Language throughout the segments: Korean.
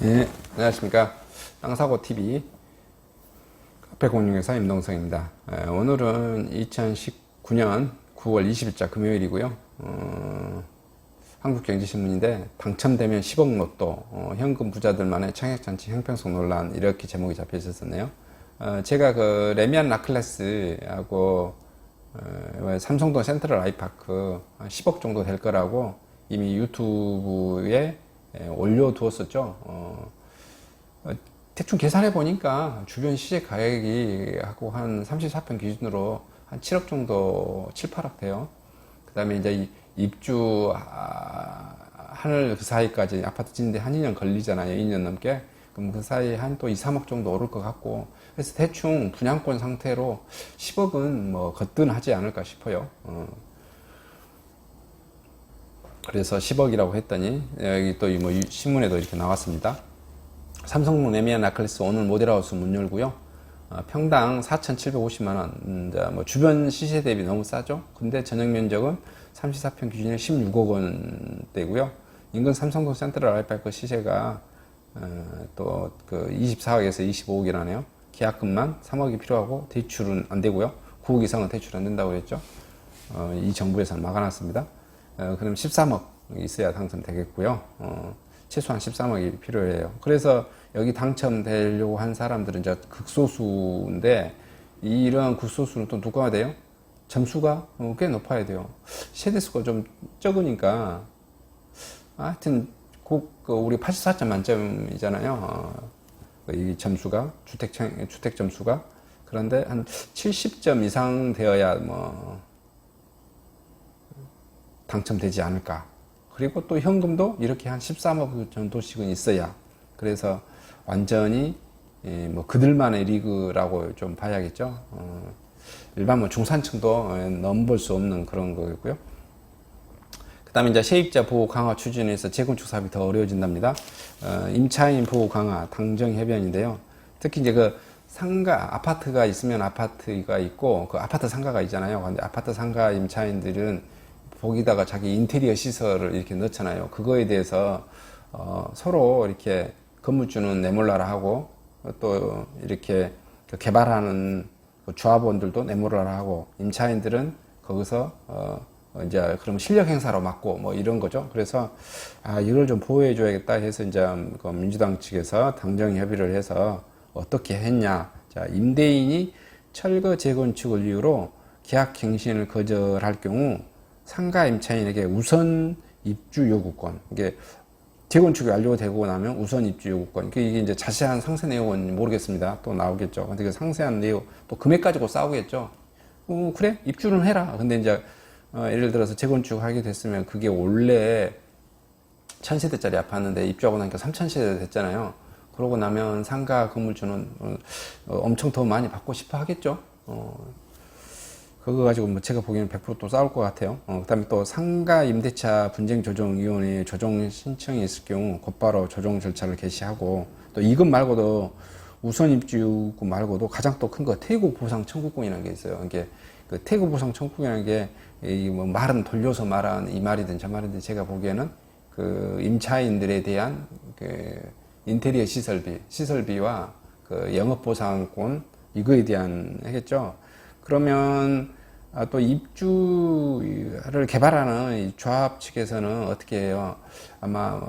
예, 안녕하십니까. 땅사고TV 카페061사 임동성입니다. 오늘은 2019년 9월 20일자 금요일이고요. 한국경제신문인데 당첨되면 10억 로또, 현금 부자들만의 청약잔치 형평성 논란, 이렇게 제목이 잡혀 있었네요. 제가 그 레미안 라클래스하고 삼성동 센트럴 아이파크 10억 정도 될 거라고 이미 유튜브에 올려두었었죠. 대충 계산해 보니까 주변 시세 가격이 하고 한 34평 기준으로 한 7억 정도, 7, 8억 돼요. 그 다음에 이제 입주 하늘 그 사이까지 아파트 짓는데 한 2년 걸리잖아요. 2년 넘게. 그럼 그 사이에 한 또 2, 3억 정도 오를 것 같고. 그래서 대충 분양권 상태로 10억은 뭐 거뜬하지 않을까 싶어요. 그래서 10억이라고 했더니 여기 또 뭐 신문에도 이렇게 나왔습니다. 삼성동 레미안 라클래스 오늘 모델하우스 문 열고요. 평당 4,750만원. 뭐 주변 시세 대비 너무 싸죠. 근데 전용 면적은 34평 기준에 16억 원대고요. 인근 삼성동 센트럴 아이파크 시세가 또 그 24억에서 25억이라네요. 계약금만 3억이 필요하고 대출은 안 되고요. 9억 이상은 대출 안 된다고 했죠. 이 정부에서는 막아놨습니다. 그럼 13억 있어야 당첨되겠고요. 최소한 13억이 필요해요. 그래서 여기 당첨되려고 한 사람들은 이제 극소수인데, 이런 극소수는 또 누가 돼요? 점수가 꽤 높아야 돼요. 세대수가 좀 적으니까, 하여튼, 우리 84점 만점이잖아요. 이 점수가, 주택 점수가. 그런데 한 70점 이상 되어야 당첨되지 않을까. 그리고 또 현금도 이렇게 한 13억 정도씩은 있어야. 그래서 완전히 그들만의 리그라고 좀 봐야겠죠. 일반 중산층도 넘볼 수 없는 그런 거겠고요. 그 다음에 이제 세입자 보호 강화 추진해서 재건축 사업이 더 어려워진답니다. 임차인 보호 강화 당정 해변인데요. 특히 이제 그 상가, 아파트가 있으면 아파트가 있고, 그 아파트 상가가 있잖아요. 근데 아파트 상가 임차인들은 거기다가 자기 인테리어 시설을 이렇게 넣잖아요. 그거에 대해서 서로 이렇게 건물주는 내몰라라 하고, 또 이렇게 개발하는 조합원들도 내몰라라 하고, 임차인들은 거기서 이제 그럼 실력 행사로 맡고 뭐 이런 거죠. 그래서 이걸 좀 보호해 줘야겠다 해서 이제 그 민주당 측에서 당정 협의를 해서 어떻게 했냐. 자, 임대인이 철거 재건축을 이유로 계약 갱신을 거절할 경우 상가 임차인에게 우선 입주 요구권, 이게 재건축이 완료되고 나면 우선 입주 요구권, 이게 이제 자세한 상세 내용은 모르겠습니다. 또 나오겠죠. 근데 그 상세한 내용, 또 금액 가지고 싸우겠죠. 그래? 입주는 해라. 근데 이제 예를 들어서 재건축 하게 됐으면 그게 원래 1000세대짜리 아파트인데 입주하고 나니까 3000세대 됐잖아요. 그러고 나면 상가 건물주는 엄청 더 많이 받고 싶어 하겠죠. 그거 가지고 제가 보기에는 100% 또 싸울 것 같아요. 그 다음에 또 상가 임대차 분쟁조정위원회 조정 신청이 있을 경우 곧바로 조정 절차를 개시하고, 또 이것 말고도 우선 입주요구 말고도 가장 또 큰 거 퇴고 보상 청구권이라는 게 있어요. 이게 그 퇴고 보상 청구권이라는 게 말은 돌려서 말한 이 말이든 저 말이든 제가 보기에는 그 임차인들에 대한 그 인테리어 시설비와 그 영업보상권, 이거에 대한 하겠죠. 그러면 또 입주를 개발하는 이 조합 측에서는 어떻게 해요? 아마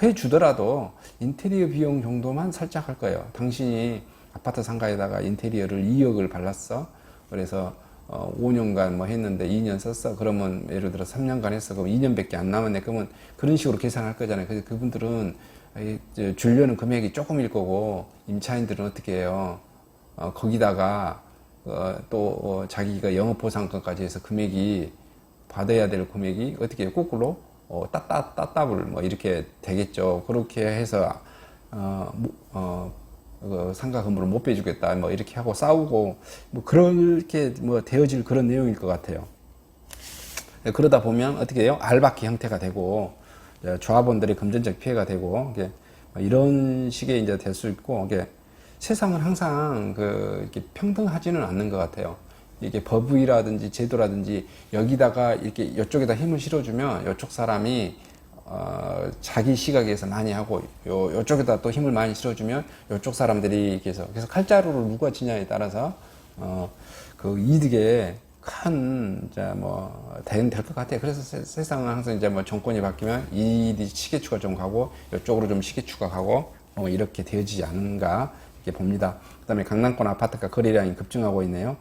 해주더라도 인테리어 비용 정도만 살짝 할 거예요. 당신이 아파트 상가에다가 인테리어를 2억을 발랐어. 그래서 5년간 했는데 2년 썼어. 그러면 예를 들어 3년간 했어. 그럼 2년밖에 안 남았네. 그러면 그런 식으로 계산할 거잖아요. 그래서 그분들은 주려는 금액이 조금일 거고, 임차인들은 어떻게 해요? 거기다가 또 자기가 영업보상권까지 해서 금액이 받아야 될 금액이 어떻게 해요? 거꾸로 따따블 이렇게 되겠죠. 그렇게 해서 상가 건물을 못 빼주겠다 이렇게 하고 싸우고 그렇게 되어질 그런 내용일 것 같아요. 그러다 보면 어떻게 돼요? 알박기 형태가 되고 조합원들의 금전적 피해가 되고 이런 식의 이제 될 수 있고, 세상은 항상 이렇게 평등하지는 않는 것 같아요. 이게 법이라든지 제도라든지 여기다가 이렇게 이쪽에다 힘을 실어주면 이쪽 사람이 자기 시각에서 많이 하고 요쪽에다 또 힘을 많이 실어주면 요쪽 사람들이 그래서 칼자루를 누가 치냐에 따라서 그 이득에 큰 이제 뭐 대응될 것 같아요. 그래서 세상은 항상 이제 뭐 정권이 바뀌면 이 시계추가 좀 가고 이쪽으로 좀 시계추가 가고 이렇게 되어지지 않은가 이렇게 봅니다. 그다음에 강남권 아파트가 거래량이 급증하고 있네요.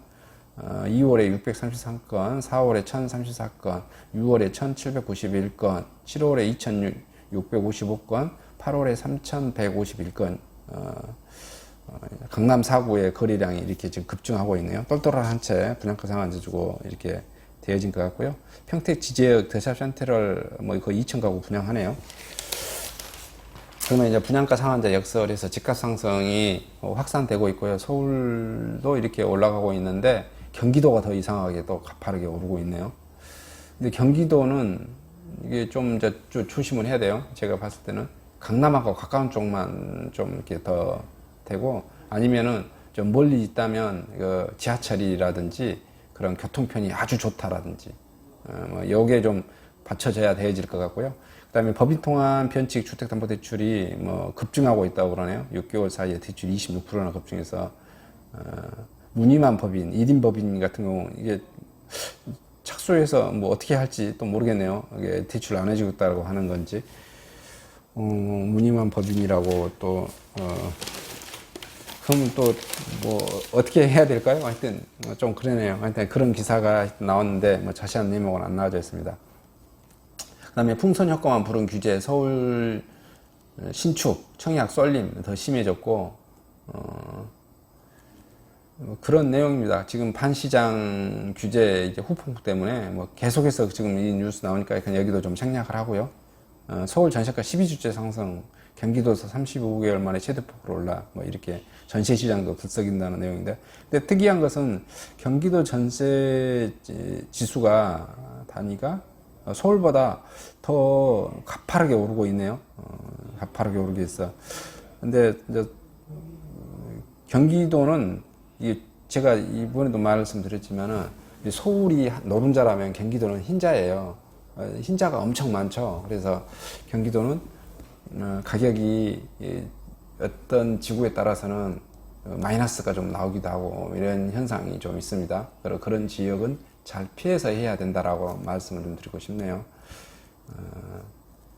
2월에 633건, 4월에 1034건, 6월에 1791건, 7월에 2655건, 8월에 3151건, 강남 4구의 거래량이 이렇게 지금 급증하고 있네요. 똘똘한 한 채 분양가 상한제 주고 이렇게 되어진 것 같고요. 평택 지지역 더샵 센트럴 뭐 거의 2,000가구 분양하네요. 그러면 이제 분양가 상한제 역설에서 집값 상승이 확산되고 있고요. 서울도 이렇게 올라가고 있는데 경기도가 더 이상하게 또 가파르게 오르고 있네요. 근데 경기도는 이게 좀 이제 조심을 해야 돼요. 제가 봤을 때는 강남하고 가까운 쪽만 좀 이렇게 더 되고 아니면은 좀 멀리 있다면 그 지하철이라든지 그런 교통편이 아주 좋다라든지 뭐 요게 좀 받쳐져야 되어질 것 같고요. 그다음에 법인 통한 변칙 주택담보대출이 뭐 급증하고 있다고 그러네요. 6개월 사이에 대출 26%나 급증해서 무늬만 법인, 1인 법인 같은 경우 이게 착수해서 뭐 어떻게 할지 또 모르겠네요. 이게 대출 안 해주겠다고 하는 건지 무늬만 법인이라고 또 그러면 또 뭐 어떻게 해야 될까요? 하여튼 좀 그러네요. 하여튼 그런 기사가 나왔는데 뭐 자세한 내용은 안 나와져 있습니다. 그다음에 풍선 효과만 부른 규제, 서울 신축, 청약 쏠림 더 심해졌고 그런 내용입니다. 지금 반시장 규제 이제 후폭풍 때문에 뭐 계속해서 지금 이 뉴스 나오니까 여기도 좀 생략을 하고요. 서울 전세가 12주째 상승, 경기도에서 35개월 만에 최대폭으로 올라, 뭐 이렇게 전세 시장도 들썩인다는 내용인데, 근데 특이한 것은 경기도 전세 지수가 단위가 서울보다 더 가파르게 오르고 있네요. 가파르게 오르고 있어. 근데 이제 경기도는 제가 이번에도 말씀드렸지만은 서울이 노른자라면 경기도는 흰자예요. 흰자가 엄청 많죠. 그래서 경기도는 가격이 어떤 지구에 따라서는 마이너스가 좀 나오기도 하고 이런 현상이 좀 있습니다. 그런 지역은 잘 피해서 해야 된다라고 말씀을 좀 드리고 싶네요.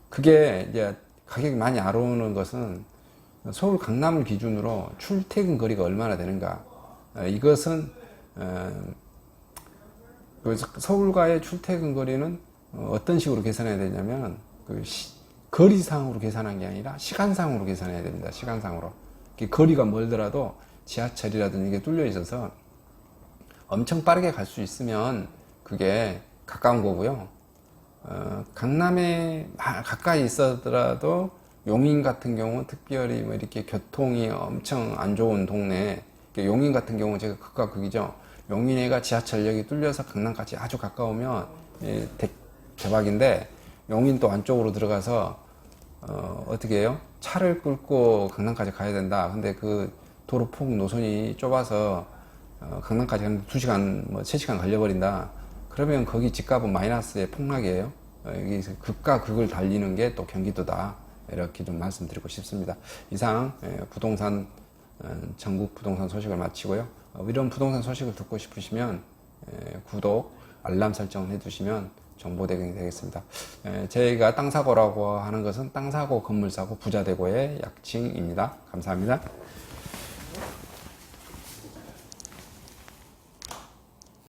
그게 이제 가격이 많이 알아오는 것은 서울 강남을 기준으로 출퇴근 거리가 얼마나 되는가. 이것은 서울과의 출퇴근 거리는 어떤 식으로 계산해야 되냐면 거리상으로 계산한 게 아니라 시간상으로 계산해야 됩니다. 시간상으로. 거리가 멀더라도 지하철이라든지 이게 뚫려 있어서 엄청 빠르게 갈 수 있으면 그게 가까운 거고요. 강남에 가까이 있었더라도 용인 같은 경우 특별히 뭐 이렇게 교통이 엄청 안 좋은 동네, 용인 같은 경우 제가 극과 극이죠. 용인에가 지하철역이 뚫려서 강남까지 아주 가까우면 대박인데, 용인 또 안쪽으로 들어가서 어떻게 해요? 차를 끌고 강남까지 가야 된다. 근데 그 도로폭 노선이 좁아서 강남까지 가는데 2시간, 뭐 3시간 걸려버린다. 그러면 거기 집값은 마이너스의 폭락이에요. 여기서 극과 극을 달리는 게 또 경기도다. 이렇게 좀 말씀드리고 싶습니다. 이상 부동산 전국 부동산 소식을 마치고요. 이런 부동산 소식을 듣고 싶으시면 구독, 알람 설정을 해두시면 정보 대행이 되겠습니다. 저희가 땅사고라고 하는 것은 땅사고, 건물사고, 부자대고의 약칭입니다. 감사합니다.